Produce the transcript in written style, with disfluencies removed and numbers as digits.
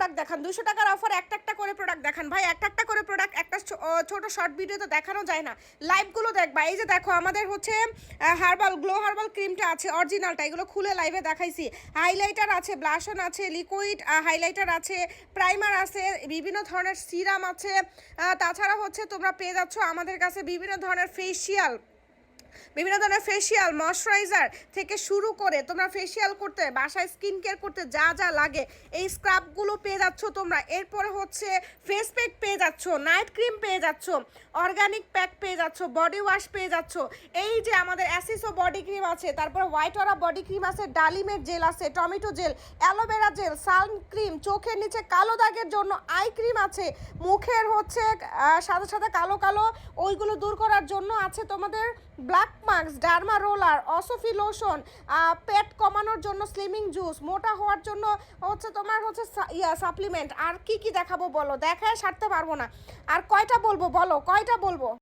Product দেখান, 200 টাকার offer একটা একটা করে প্রোডাক্ট দেখান ভাই, একটা একটা করে প্রোডাক্ট, একটা ছোট শর্ট ভিডিও তো দেখানো যায় না, লাইভগুলো দেখবা। এই যে দেখো আমাদের হচ্ছে হার্বাল গ্লো হার্বাল ক্রিমটা আছে অরিজিনালটা, এগুলো খুলে লাইভে দেখাইছি। হাইলাইটার আছে, ব্লাশন আছে, লিকুইড হাইলাইটার আছে, প্রাইমার আছে, বিভিন্ন ধরনের সিরাম আছে। তাছাড়া হচ্ছে তোমরা পেয়ে যাচ্ছ আমাদের কাছে বিভিন্ন ধরনের ফেসিয়াল ময়শ্চারাইজার থেকে শুরু করে তোমরা ফেসিয়াল করতে, বাসায় স্কিন কেয়ার করতে যা যা লাগে এই স্ক্রাবগুলো পেয়ে যাচ্ছ তোমরা। এরপরে হচ্ছে ফেস প্যাক পেয়ে যাচ্ছ, নাইট ক্রিম পেয়ে যাচ্ছ, অর্গানিক প্যাক পেয়ে যাচ্ছ, বডি ওয়াশ পেয়ে যাচ্ছ। এই যে আমাদের অ্যাসিসো বডি ক্রিম আছে, তারপরে হোয়াইট ওরা বডি ক্রিম আছে, ডালিমের জেল আছে, টমেটো জেল, অ্যালোভেরা জেল, সান ক্রিম, চোখের নিচে কালো দাগের জন্য আই ক্রিম আছে, মুখের হচ্ছে সাদা সাদা কালো কালো ওইগুলো দূর করার জন্য আছে তোমাদের ব্ল্যাক মার্কস, ডার্মা রোলার, অসফি লোশন, পেট কমানোর জন্য স্লিমিং জুস, মোটা হওয়ার জন্য হচ্ছে তোমার হচ্ছে সাপ্লিমেন্ট। আর কি কি দেখাবো বলো, দেখায় সারতে পারবো না। আর কয়টা বলবো বলো, কয়টা বলবো?